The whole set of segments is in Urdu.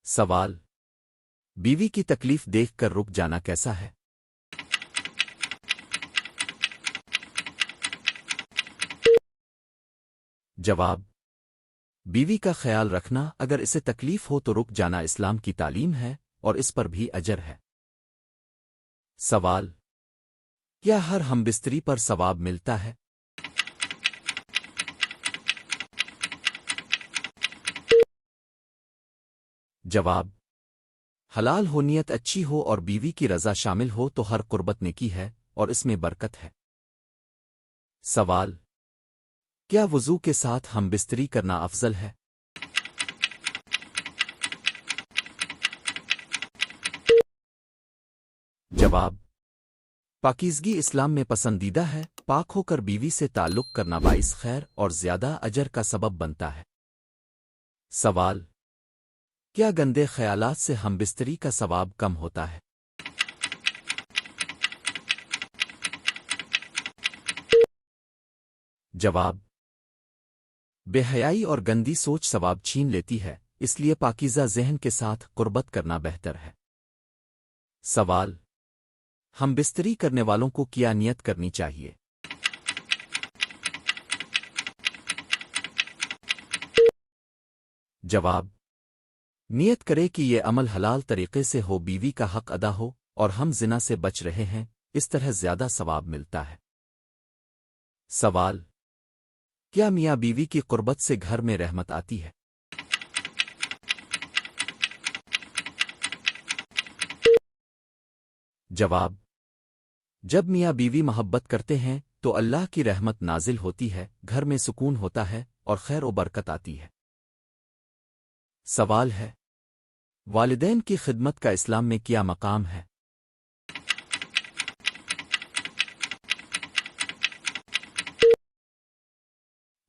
سوال: بیوی کی تکلیف دیکھ کر رک جانا کیسا ہے؟ جواب: بیوی کا خیال رکھنا، اگر اسے تکلیف ہو تو رک جانا اسلام کی تعلیم ہے اور اس پر بھی اجر ہے۔ سوال: کیا ہر ہمبستری پر ثواب ملتا ہے؟ جواب: حلال ہو، نیت اچھی ہو اور بیوی کی رضا شامل ہو تو ہر قربت نیکی ہے اور اس میں برکت ہے۔ سوال: کیا وضو کے ساتھ ہم بستری کرنا افضل ہے؟ جواب: پاکیزگی اسلام میں پسندیدہ ہے، پاک ہو کر بیوی سے تعلق کرنا باعث خیر اور زیادہ اجر کا سبب بنتا ہے۔ سوال: کیا گندے خیالات سے ہم بستری کا ثواب کم ہوتا ہے؟ جواب: بے حیائی اور گندی سوچ ثواب چھین لیتی ہے، اس لیے پاکیزہ ذہن کے ساتھ قربت کرنا بہتر ہے۔ سوال: ہم بستری کرنے والوں کو کیا نیت کرنی چاہیے؟ جواب: نیت کرے کہ یہ عمل حلال طریقے سے ہو، بیوی کا حق ادا ہو اور ہم زنا سے بچ رہے ہیں، اس طرح زیادہ ثواب ملتا ہے۔ سوال: کیا میاں بیوی کی قربت سے گھر میں رحمت آتی ہے؟ جواب: جب میاں بیوی محبت کرتے ہیں تو اللہ کی رحمت نازل ہوتی ہے، گھر میں سکون ہوتا ہے اور خیر و برکت آتی ہے۔ سوال ہے: والدین کی خدمت کا اسلام میں کیا مقام ہے؟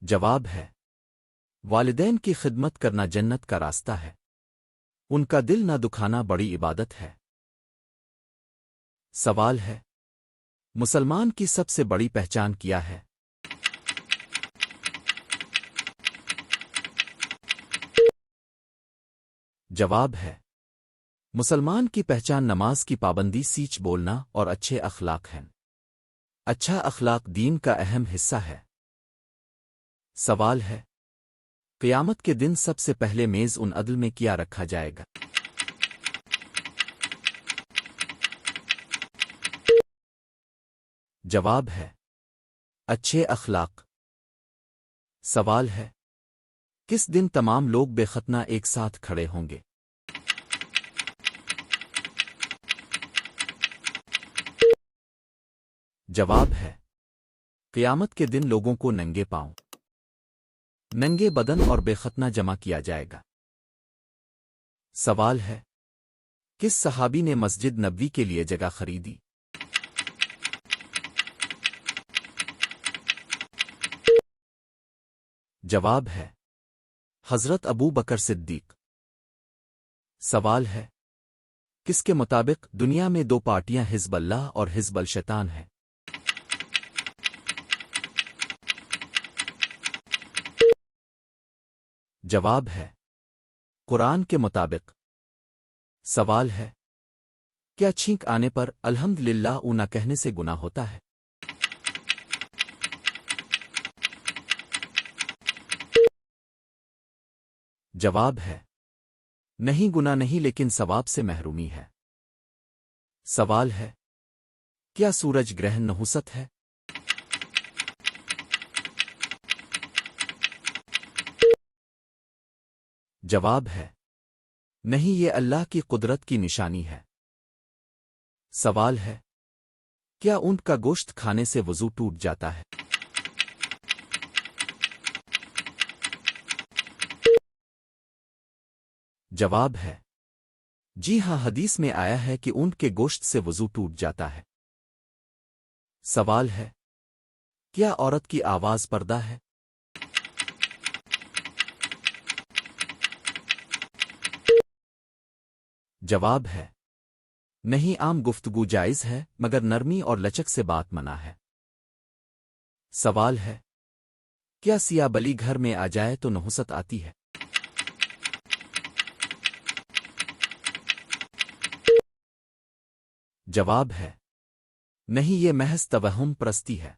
جواب ہے: والدین کی خدمت کرنا جنت کا راستہ ہے، ان کا دل نہ دکھانا بڑی عبادت ہے۔ سوال ہے: مسلمان کی سب سے بڑی پہچان کیا ہے؟ جواب ہے: مسلمان کی پہچان نماز کی پابندی، سچ بولنا اور اچھے اخلاق ہیں۔ اچھا اخلاق دین کا اہم حصہ ہے۔ سوال ہے: قیامت کے دن سب سے پہلے میز ان عدل میں کیا رکھا جائے گا؟ جواب ہے: اچھے اخلاق۔ سوال ہے: کس دن تمام لوگ بے ختنہ ایک ساتھ کھڑے ہوں گے؟ جواب ہے: قیامت کے دن لوگوں کو ننگے پاؤں، ننگے بدن اور بے ختنہ جمع کیا جائے گا۔ سوال ہے: کس صحابی نے مسجد نبوی کے لیے جگہ خریدی؟ جواب ہے: حضرت ابو بکر صدیق۔ سوال ہے: کس کے مطابق دنیا میں دو پارٹیاں حزب اللہ اور حزب الشیطان ہیں؟ جواب ہے: قرآن کے مطابق۔ سوال ہے: کیا چھینک آنے پر الحمدللہ نہ کہنے سے گناہ ہوتا ہے؟ جواب ہے: نہیں، گناہ نہیں، لیکن ثواب سے محرومی ہے۔ سوال ہے: کیا سورج گرہن نحوست ہے؟ جواب ہے: نہیں، یہ اللہ کی قدرت کی نشانی ہے۔ سوال ہے: کیا اونٹ کا گوشت کھانے سے وضو ٹوٹ جاتا ہے؟ جواب ہے: جی ہاں، حدیث میں آیا ہے کہ اونٹ کے گوشت سے وضو ٹوٹ جاتا ہے۔ سوال ہے: کیا عورت کی آواز پردہ ہے؟ جواب ہے: نہیں، عام گفتگو جائز ہے، مگر نرمی اور لچک سے بات منع ہے۔ سوال ہے: کیا سیاہ بلی گھر میں آ جائے تو نحوست آتی ہے؟ جواب ہے نہیں، یہ محض توہم پرستی ہے۔